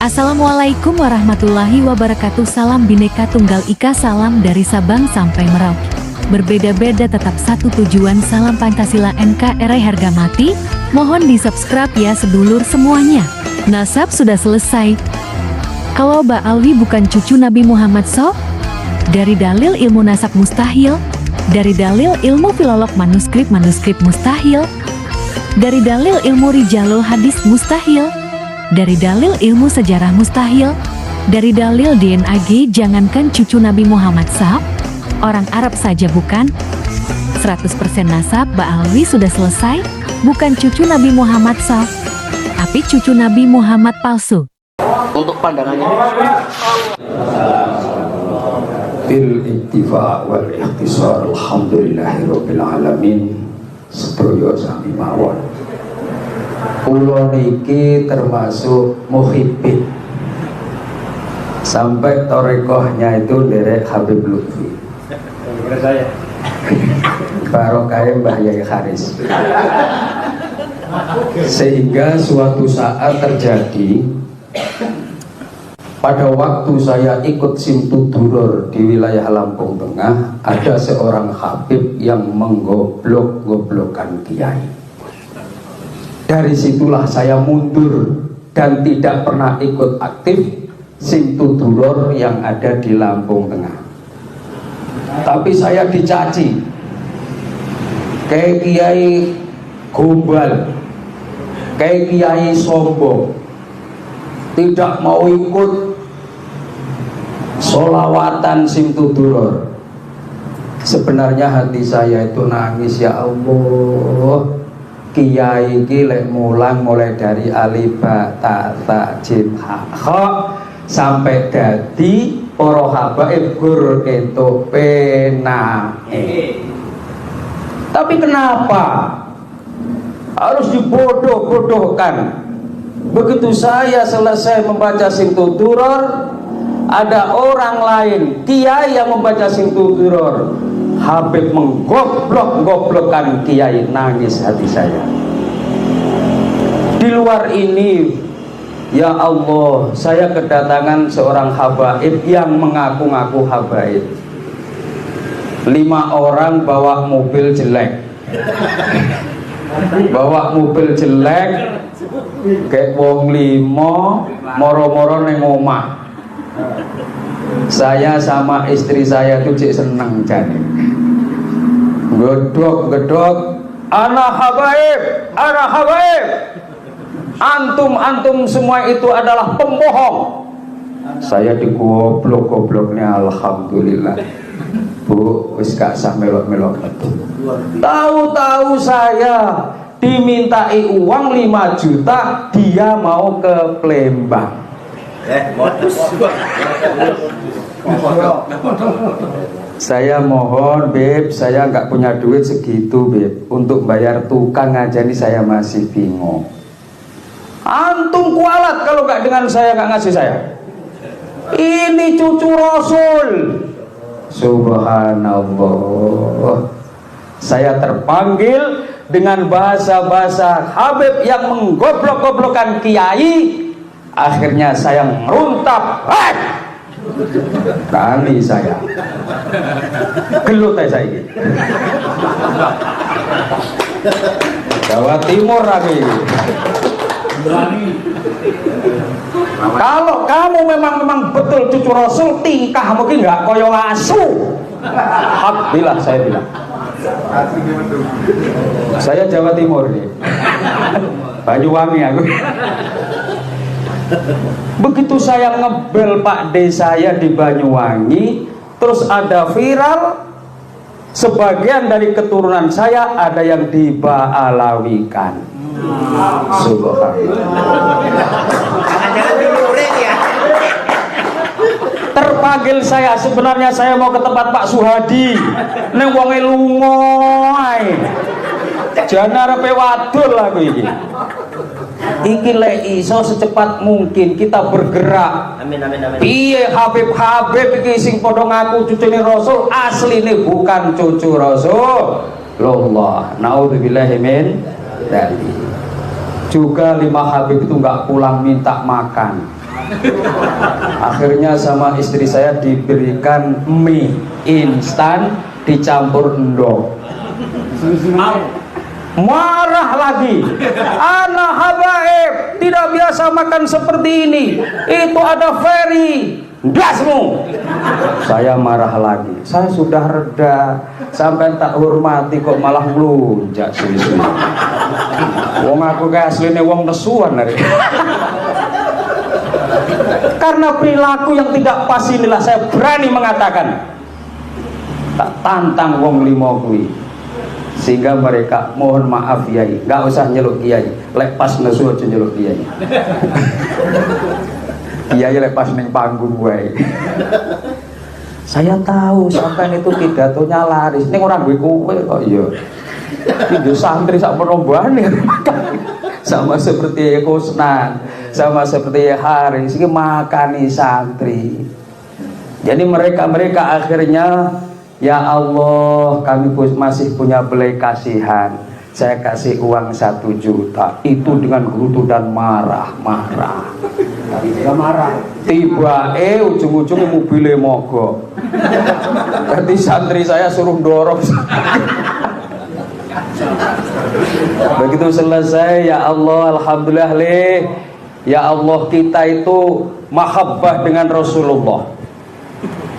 Assalamualaikum warahmatullahi wabarakatuh. Salam Bhinneka Tunggal Ika, salam dari Sabang sampai Merauke. Berbeda-beda tetap satu tujuan, salam Pancasila NKRI harga mati. Mohon di subscribe ya sedulur semuanya. Nasab sudah selesai. Kalau Mbak Alwi bukan cucu Nabi Muhammad SAW? Dari dalil ilmu nasab mustahil. Dari dalil ilmu filolog manuskrip mustahil. Dari dalil ilmu rijalul hadis mustahil. Dari dalil ilmu sejarah mustahil. Dari dalil DNA jangankan cucu Nabi Muhammad SAW, orang Arab saja bukan. 100% nasab Mbak Alwi sudah selesai, bukan cucu Nabi Muhammad SAW, tapi cucu Nabi Muhammad palsu. Untuk pandangannya bil ittifa wal ikhtisar alhamdulillahirabbil alamin. Sedaya sami mawon, kula niki termasuk muhibbin sampai torekohnya itu derek Habib Lutfi barokah Mbah Yai Haris, sehingga suatu saat terjadi pada waktu saya ikut Simtuduror di wilayah Lampung Tengah, ada seorang Habib yang menggoblok-goblokkan kiai. Dari situlah saya mundur dan tidak pernah ikut aktif Simtuduror yang ada di Lampung Tengah. Tapi saya dicaci, kayak kiai gombal, kayak kiai sombong, tidak mau ikut solawatan Simtuduror. Sebenarnya hati saya itu nangis, ya Allah, kiai iki lek mulang mulai dari alif ta ta jim ha kha sampai dadi para habaib gur entuk penae. Tapi kenapa harus dibodoh-bodohkan? Begitu saya selesai membaca Simtuduror, ada orang lain kiai yang membaca Simtuduror, Habib menggoblok-goblokkan kiai, nangis hati saya. Di luar ini, ya Allah, saya kedatangan seorang habaib yang mengaku-ngaku habaib. 5 orang bawa mobil jelek, bawa mobil jelek, kayak wong 5 moro-moro neng omah. Saya sama istri saya tuh cik seneng jane. Gedok-gedok, anak habaib, anak habaib. Antum semua itu adalah pembohong. Saya digoblok-gobloknya, alhamdulillah. Bu, wis gak sah melok-melok itu. Tahu-tahu saya dimintai uang 5 juta, dia mau ke Palembang. Saya mohon Beb, saya nggak punya duit segitu Beb, untuk bayar tukang aja nih saya masih bingung. Antum kualat kalau nggak dengan saya, nggak ngasih saya. Ini cucu Rasul. Subhanallah. Saya terpanggil dengan bahasa-bahasa Habib yang menggoblok-goblokkan kiai. Akhirnya saya meruntap, kali saya gelut saya ini. Jawa Timur lagi. Kalau kamu memang betul cucu Rasul, tingkah mungkin nggak koyo asu. Alhamdulillah saya bilang. Saya Jawa Timur nih, Banyuwangi aku. Begitu saya ngebel Pak D saya di Banyuwangi, terus ada viral, sebagian dari keturunan saya ada yang diba'alawikan. Subhanallah. Terpanggil saya, sebenarnya saya mau ke tempat Pak Suhadi, neng wonge lungoy, jana repe wadul aku ini. Iki lek iso secepat mungkin kita bergerak. Amin amin amin. Piye Habib iki sing padha ngaku cucune Rasul, asline bukan cucu Rasul. Lullah, naudzubillahi min dzalik. Juga 5 Habib itu nggak pulang minta makan. Akhirnya sama istri saya diberikan mie instan dicampur endok. Marah lagi, anak habaib tidak biasa makan seperti ini, itu ada Ferry dasmu. Saya marah lagi, saya sudah reda, sampai tak hormati kok malah melunjak sini. Wong aku kayak aslinya wong nesuan hari. Karena perilaku yang tidak pas inilah saya berani mengatakan, tak tantang wong limo kuwi. Sehingga mereka mohon maaf Kiai, nggak usah nyeluk Kiai, lek pas nesu aja nyeluk Kiai. Kiai lek pas ning panggung wae. Saya tahu sampean itu pidatonya laris, ning ora duwe kowe kok iya. Iki santri sak perombane sama seperti Kusnan, sama seperti Haris, iki makani santri. Jadi mereka akhirnya, ya Allah, kami masih punya belas kasihan. Saya kasih uang 1 juta. Itu dengan gerutu dan marah-marah. Tiba ujung-ujungnya mobilnya mogok. Berarti santri saya suruh dorong. Begitu selesai, ya Allah, alhamdulillah ya Allah, kita itu mahabbah dengan Rasulullah,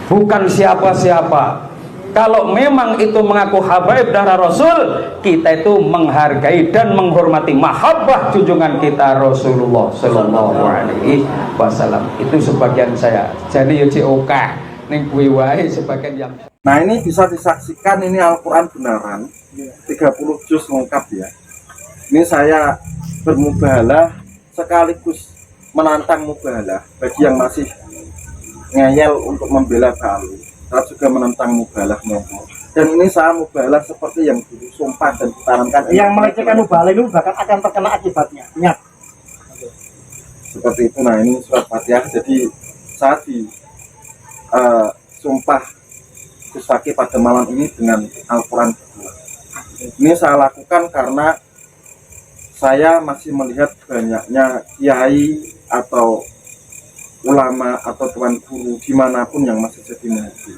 bukan siapa-siapa. Kalau memang itu mengaku habaib darah Rasul, kita itu menghargai dan menghormati mahabbah junjungan kita Rasulullah Sallallahu Alaihi Wasallam. Itu sebagian saya. Jadi ya COK ning kuwi wae sebagian yang. Nah, ini bisa disaksikan, ini Al-Quran benaran 30 juz lengkap ya. Ini saya bermubahalah sekaligus menantang mubahalah bagi yang masih ngeyel untuk membela Ba'alwi. Saya juga menentang mubahalah monggo. Dan ini saya mubahalah seperti yang dulu sumpah dan ditanamkan. Yang melecehkan mubahalah itu bahkan akan terkena akibatnya. Ingat. Seperti itu. Nah, ini surat Fatihah. Jadi saya sumpah Gus Fakih pada malam ini dengan Al-Quran. Ini saya lakukan karena saya masih melihat banyaknya kiai atau ulama atau tuan guru dimanapun yang masih jadi nabi.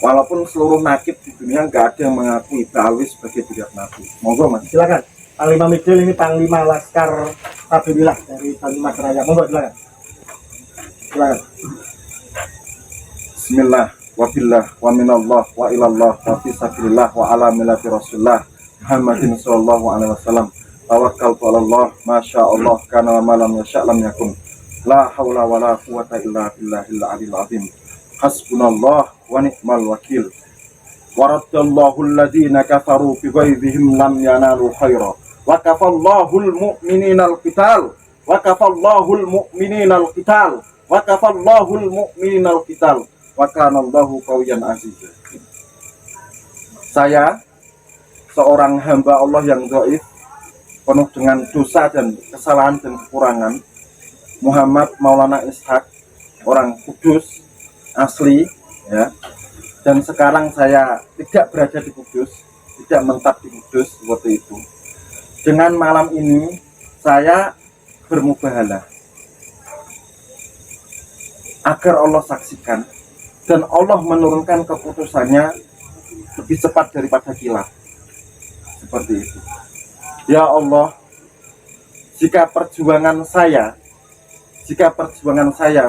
Walaupun seluruh nakib di dunia nggak ada yang mengakui Ba'alwi sebagai budak nabi. Monggo mas. Silakan. Panglima Midil ini Panglima Laskar Tabibillah dari Panglima Kerajaan. Monggo silakan. Silakan. Bismillah, wabillah, wa minallah, wa ilallah, wa fi sabilillah, wa ala millati rasulullah Muhammadin sallallahu alaihi wasallam. Tawakkaltu ala Allah, masya Allah, kana wa malam yasha' lam yakun. La haula wa la quwata illa billahil aliyil azim. Hasbunallah wa ni'mal wakil. Waradallahu alladhina kafaru bi ghaizihim lam yanalu khaira. Wa kafallahu al-mu'minina al-qital. Wa kafallahu al-mu'minina al-qital. Wa kafallahu al-mu'minina al-qital. Wa kana Allahu qawiyyan azizan. Saya seorang hamba Allah yang dhaif, penuh dengan dosa dan kesalahan dan kekurangan, Muhammad Maulana Ishaq, orang Kudus asli ya. Dan sekarang saya tidak berada di Kudus, tidak mentap di Kudus seperti itu. Dengan malam ini saya bermubahalah agar Allah saksikan dan Allah menurunkan keputusannya lebih cepat daripada kilat. Seperti itu. Ya Allah, jika perjuangan saya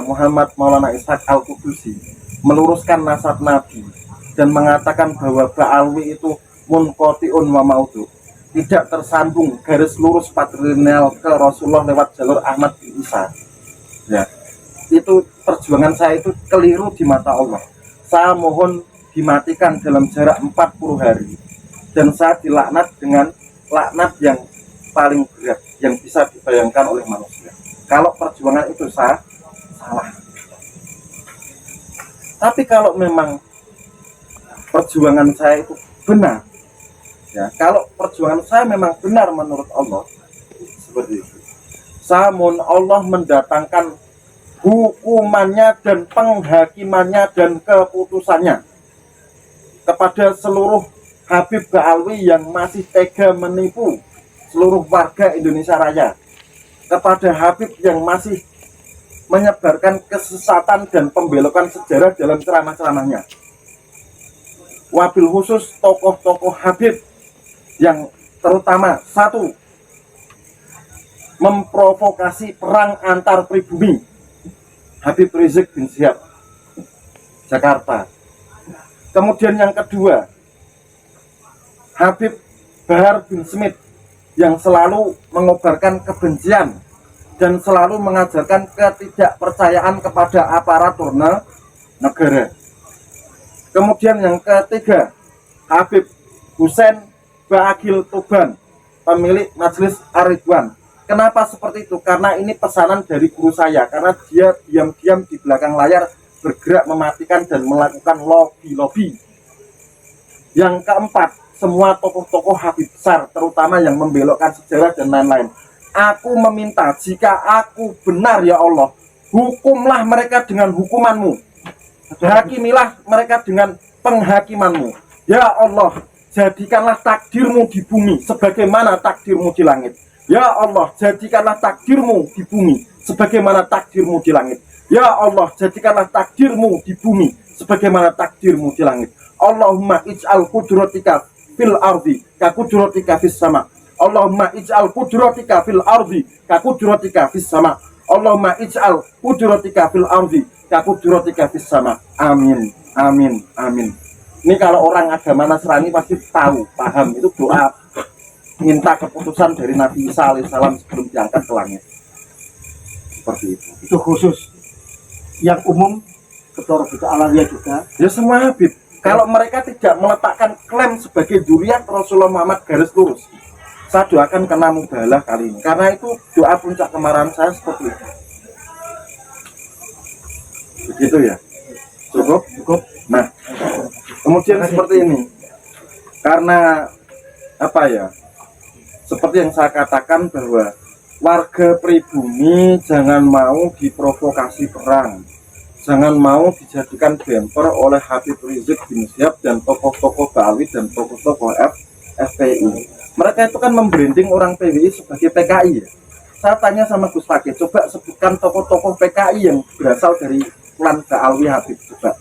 Muhammad Maulana Ishaq Al-Qudusi meluruskan nasab Nabi dan mengatakan bahwa Ba'alwi itu munqati'un wa maudu, tidak tersambung garis lurus patrilineal ke Rasulullah lewat jalur Ahmad bin Isa, ya, itu perjuangan saya itu keliru di mata Allah. Saya mohon dimatikan dalam jarak 40 hari dan saya dilaknat dengan laknat yang paling berat yang bisa dibayangkan oleh manusia. Kalau perjuangan itu salah. Tapi kalau memang perjuangan saya itu benar, ya, kalau perjuangan saya memang benar menurut Allah, seperti itu, saya mohon Allah mendatangkan hukumannya dan penghakimannya dan keputusannya kepada seluruh Habib Ba'alwi yang masih tega menipu seluruh warga Indonesia Raya, kepada Habib yang masih menyebarkan kesesatan dan pembelokan sejarah dalam ceramah-ceramahnya. Wabil khusus tokoh-tokoh Habib yang terutama satu, memprovokasi perang antar pribumi. Habib Rizik bin Syihab, Jakarta. Kemudian yang kedua, Habib Bahar bin Smith yang selalu mengobarkan kebencian dan selalu mengajarkan ketidakpercayaan kepada aparatur negara. Kemudian yang ketiga, Habib Husain Baagil Tuban, pemilik Majelis Ar-Ridwan. Kenapa seperti itu? Karena ini pesanan dari guru saya, karena dia diam-diam di belakang layar bergerak mematikan dan melakukan lobby-lobby. Yang keempat, semua tokoh-tokoh Habib besar, terutama yang membelokkan sejarah dan lain-lain. Aku meminta, jika aku benar ya Allah, hukumlah mereka dengan hukumanmu, hakimilah mereka dengan penghakimanmu. Ya Allah, jadikanlah takdirmu di bumi sebagaimana takdirmu di langit. Ya Allah, jadikanlah takdirmu di bumi sebagaimana takdirmu di langit. Ya Allah, jadikanlah takdirmu di bumi sebagaimana takdirmu di langit. Allahumma ij'al qudratika fil ardi ka qudratika fis sama. Allahumma ij'al qudratika fil ardi ka qudratika fis sama. Allahumma ij'al qudratika fil ardi ka qudratika fis sama. Amin, amin, amin. Ini kalau orang agama Nasrani pasti tahu, paham, itu doa minta keputusan dari Nabi Isa alaihissalam sebelum diangkat ke langit. Seperti itu. Itu khusus. Yang umum Ketua Rabita Alawiyah juga. Ya semua Habib. Kalau mereka tidak meletakkan klaim sebagai dzurriyyah Rasulullah Muhammad garis lurus, saya doakan kena mubalah kali ini. Karena itu doa puncak kemarahan saya seperti itu. Begitu ya. Cukup? Cukup. Nah, kemudian seperti ini. Karena apa ya? Seperti yang saya katakan bahwa warga pribumi jangan mau diprovokasi perang, jangan mau dijadikan bemper oleh Habib Rizik bin Syihab dan tokoh-tokoh Ba'alwi dan tokoh-tokoh FPI. Mereka itu kan membranding orang PWI sebagai PKI ya. Saya tanya sama Gus Fakih, coba sebutkan tokoh-tokoh PKI yang berasal dari klan Ba'alwi Habib, coba.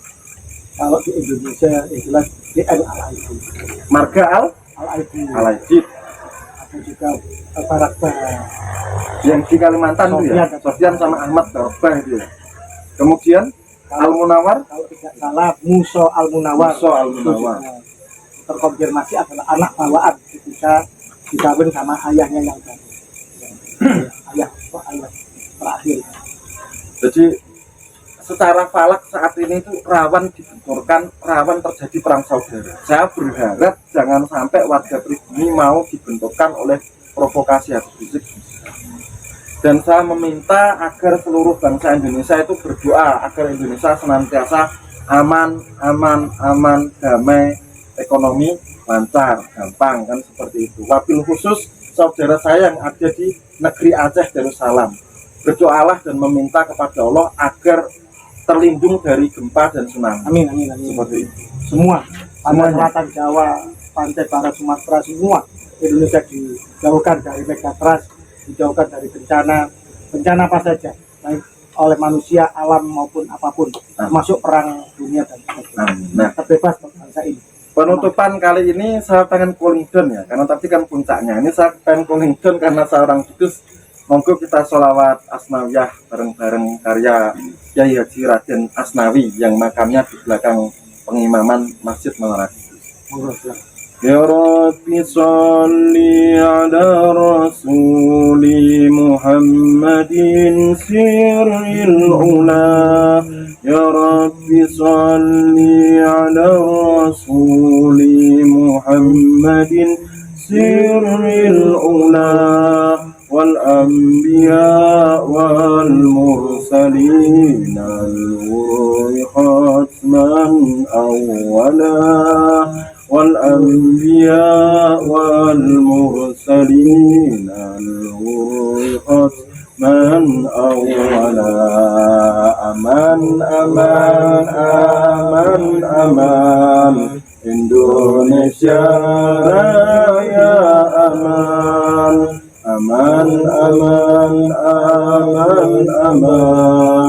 Kalau di Indonesia yang jelas DN Al-Aidid, Marga Al-Aidid, Al-Aidid. atau juga Barak Yang di Kalimantan itu ya, Sofyan sama Ahmad Barbah itu ya. Kemudian Al-Munawar, kalau tidak salah Musa Al-Munawar. Musa Al-Munawar. Terkonfirmasi adalah anak bawaan ketika dikawin sama ayahnya yang baru. ayah terakhir. Jadi secara falak saat ini itu rawan dibenturkan, rawan terjadi perang saudara. Saya berharap jangan sampai warga pribumi mau dibenturkan oleh provokasi Habib Rizik. Dan saya meminta agar seluruh bangsa Indonesia itu berdoa agar Indonesia senantiasa aman, damai, ekonomi lancar, gampang, kan seperti itu. Wabil khusus saudara saya yang ada di negeri Aceh Darussalam, berdoalah dan meminta kepada Allah agar terlindung dari gempa dan tsunami. Amin, amin, amin. Seperti itu. Semua pantai Semuanya. selatan Jawa, pantai barat Sumatera, semua Indonesia dijauhkan dari megatrust, dijauhkan dari bencana apa saja, baik oleh manusia, alam maupun apapun, termasuk perang dunia dan sebagainya. Nah, Terbebas bangsa ini. penutupan kali ini saya pengen cooling down ya, karena tadi kan puncaknya. Ini saya pengen cooling down karena seorang kudus. Monggo kita sholawat asnawiyah bareng-bareng karya Kyai Haji Raden Asnawi yang makamnya di belakang pengimaman Masjid Menara Kudus. Monggo silakan. Ya Rabbi salli ala Rasuli Muhammadin sirril ula. Ya Rabbi salli ala Rasuli Muhammadin sirril ula. والأنبياء والمرسلين الغر ختما أولا والأنبياء والمرسلين الغر ختما أولا أمان أمان أمان أمان Indonesia Raya aman. Aman, aman, aman, aman.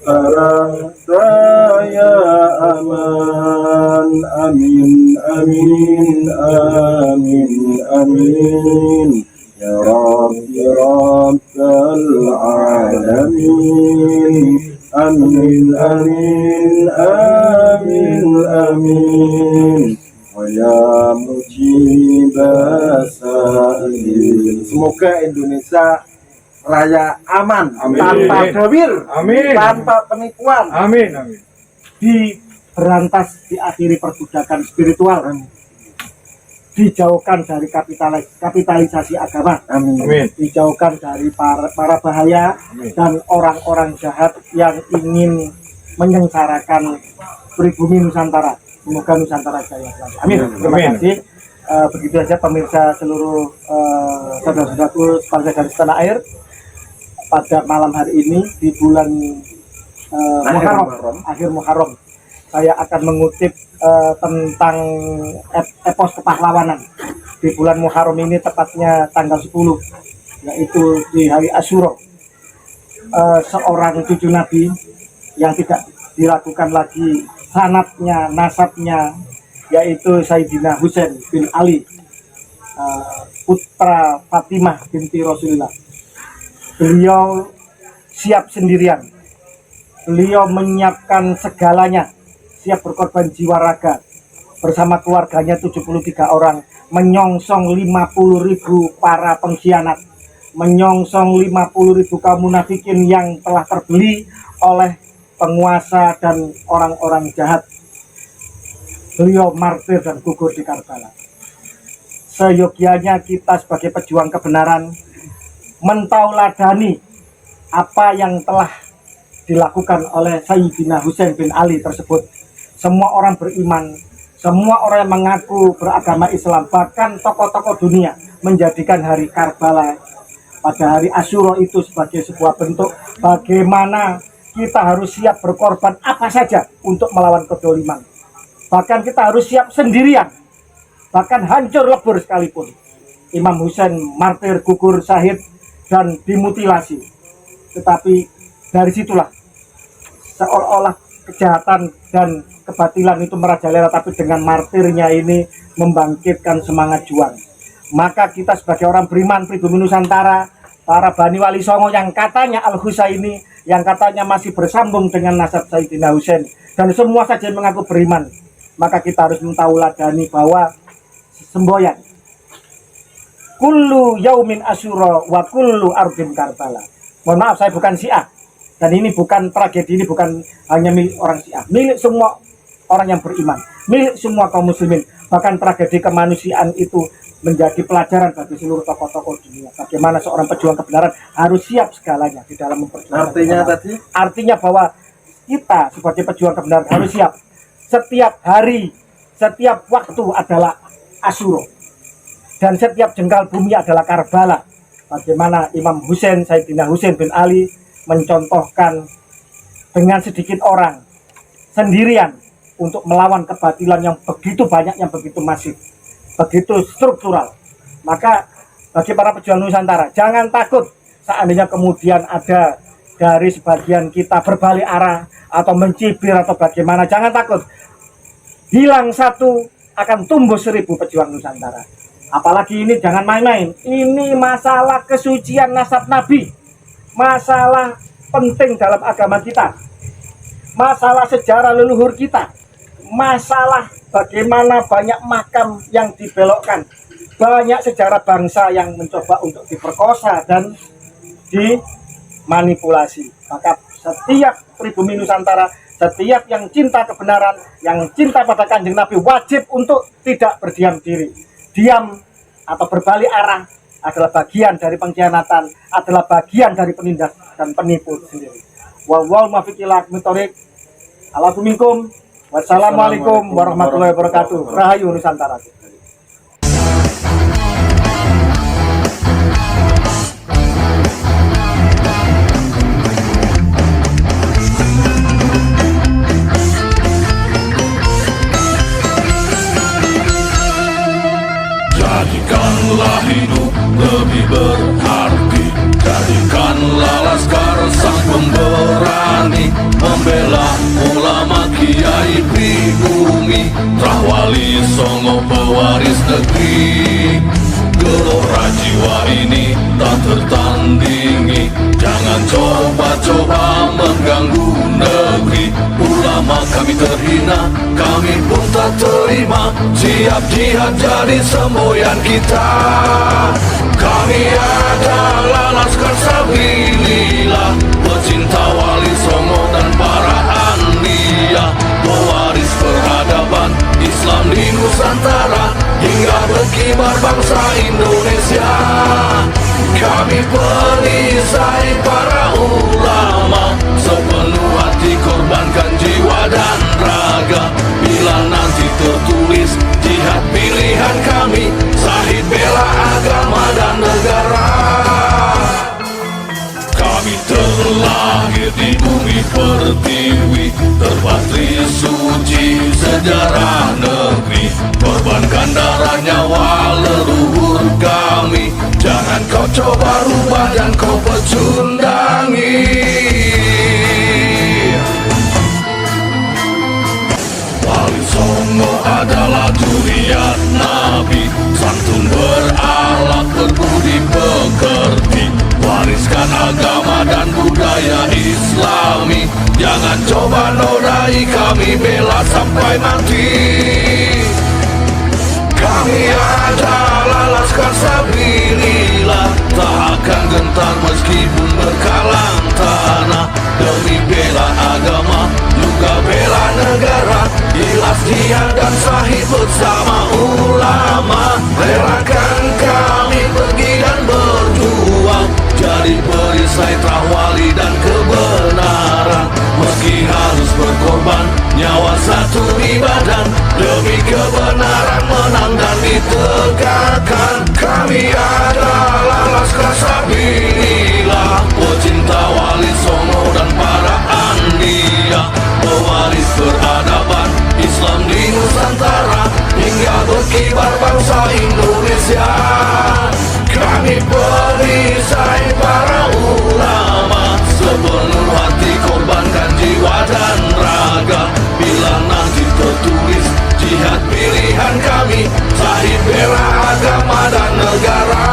Nusantara Raya aman. Amin, amin, amin, amin. Ya Rabbi Rabbal Alamin. Amin, amin, amin, amin. Wa ya mujibasail. Semoga Indonesia Raya aman, Amin. tanpa gawir, Amin. tanpa penipuan, Amin, amin. Diberantas, diakhiri perbudakan spiritual, dijauhkan dari kapitalisasi agama, Amin. dijauhkan dari para bahaya dan orang-orang jahat yang ingin menyengsarakan pribumi Nusantara. Semoga Nusantara jaya selalu. Amin. Terima Amin. kasih. Begitu saja pemirsa seluruh saudara-saudaraku sebangsa dari tanah air. Pada malam hari ini di bulan Muharram, akhir Muharram, saya akan mengutip tentang epos kepahlawanan. Di bulan Muharram ini tepatnya tanggal 10, yaitu di hari Asyura. Seorang cucu Nabi yang tidak diragukan lagi sanatnya, nasabnya, yaitu Sayyidina Husain bin Ali, putra Fatimah binti Rasulullah. Beliau siap sendirian, beliau menyiapkan segalanya, siap berkorban jiwa raga bersama keluarganya 73 orang, menyongsong 50.000 para pengkhianat, menyongsong 50.000 kaum munafikin yang telah terbeli oleh penguasa dan orang-orang jahat. Beliau martir dan gugur di Karbala. Seyogianya kita sebagai pejuang kebenaran mentauladani apa yang telah dilakukan oleh Sayyidina Husain bin Ali tersebut. Semua orang beriman, semua orang yang mengaku beragama Islam, bahkan tokoh-tokoh dunia menjadikan hari Karbala pada hari Asyura itu sebagai sebuah bentuk bagaimana kita harus siap berkorban apa saja untuk melawan kedoliman. Bahkan kita harus siap sendirian, bahkan hancur lebur sekalipun. Imam Husain martir, gugur, syahid, dan dimutilasi. Tetapi dari situlah seolah-olah kejahatan dan kebatilan itu merajalela, tapi dengan martirnya ini membangkitkan semangat juang. Maka kita sebagai orang beriman pribumi Nusantara, para Bani Wali Songo yang katanya Al-Husaini, yang katanya masih bersambung dengan nasab Sayyidina Husain, dan semua saja yang mengaku beriman, maka kita harus mentauladani bahwa semboyan kullu yaumin asyura wa kullu ardin Karbala. Mohon maaf, saya bukan Syiah, dan ini bukan tragedi, ini bukan hanya milik orang Syiah, milik semua orang yang beriman, milik semua kaum muslimin. Bahkan tragedi kemanusiaan itu menjadi pelajaran bagi seluruh tokoh-tokoh dunia. Bagaimana seorang pejuang kebenaran harus siap segalanya di dalam memperjuangkan kebenaran. Artinya bahwa kita sebagai pejuang kebenaran harus siap. Setiap hari, setiap waktu adalah Asyura, dan setiap jengkal bumi adalah Karbala. Bagaimana Imam Husain, Sayyidina Husain bin Ali mencontohkan dengan sedikit orang sendirian untuk melawan kebatilan yang begitu banyak, yang begitu masif, begitu struktural. Maka bagi para pejuang Nusantara, jangan takut seandainya kemudian ada dari sebagian kita berbalik arah atau mencibir atau bagaimana. Jangan takut, hilang satu akan tumbuh 1000 pejuang Nusantara. Apalagi ini jangan main-main, ini masalah kesucian nasab Nabi, masalah penting dalam agama kita, masalah sejarah leluhur kita, masalah bagaimana banyak makam yang dibelokkan, banyak sejarah bangsa yang mencoba untuk diperkosa dan dimanipulasi. Maka setiap pribumi Nusantara, setiap yang cinta kebenaran, yang cinta pada Kanjeng Nabi, wajib untuk tidak berdiam diri. Diam atau berbalik arah adalah bagian dari pengkhianatan, adalah bagian dari penindas dan penipu sendiri. Wal muwaffiq ila aqwamit thoriq. Alaikum minkum. Wassalamualaikum warahmatullahi wabarakatuh. Rahayu Nusantara. Jadikanlah hidup lebih berarti, jadikanlah laskar sang pemberani. jiwa ini tak tertandingi. Jangan coba-coba mengganggu negeri. Ulama kami terhina, kami pun tak terima. Siap jihad jadi semboyan kita. Kami adalah Laskar Sabilillah, pecinta Wali Songo dan para anbiya, pewaris peradaban Islam di Nusantara hingga berkibar bangsa Indonesia. Kami perisai para ulama, sepenuh hati korbankan jiwa dan raga. Bila nanti tertulis jihad pilihan kami, Syahid bela agama dan negara. Kami terlahir di bumi pertiwi, terpatri suci sejarah negeri. Korbankan darah nyawa leluhur kami, jangan kau coba rubah dan kau pecundangi. Wali Songo adalah zuriat Nabi, santun berakhlak berbudi pekerti, wariskan agama dan budaya Islami. Jangan coba nodai kami, bela sampai mati. Kami adalah Laskar Sabilillah, tak akan gentar meskipun berkalang tanah. Demi bela agama, juga bela negara, ikhlas jihad dan Syahid bersama ulama. Relakan kami pergi dan berjuang, jadi perisai Trawali dan kebenaran. Meski harus berkorban nyawa satu di badan, demi kebenaran menang dan ditegakkan. Kami adalah Laskar Sabilillah, pecinta Wali Songo dan para anbiya, pewaris peradaban Islam di Nusantara hingga berkibar bangsa Indonesia. Kami perisai para ulama, sepenuh hati korbankan jiwa dan raga. Bila nanti tertulis jihad pilihan kami, Syahid bela agama dan negara.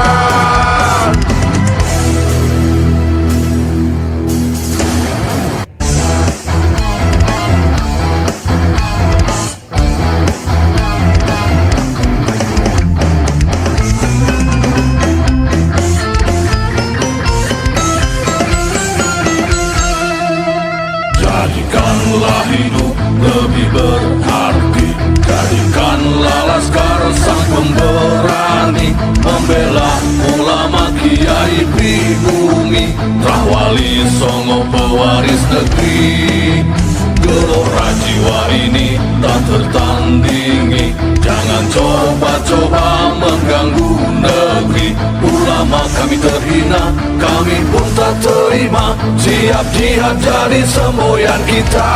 Jadikanlah hidup lebih berarti, jadikanlah Laskar sang pemberani, membela ulama kiai pribumi, Trawali Songo pewaris negeri. Gelora jiwa ini tak tertandingi, jangan coba-coba mengganggu negeri. Ulama kami terhina, kami pun tak terima. Siap jihad jadi semboyan kita.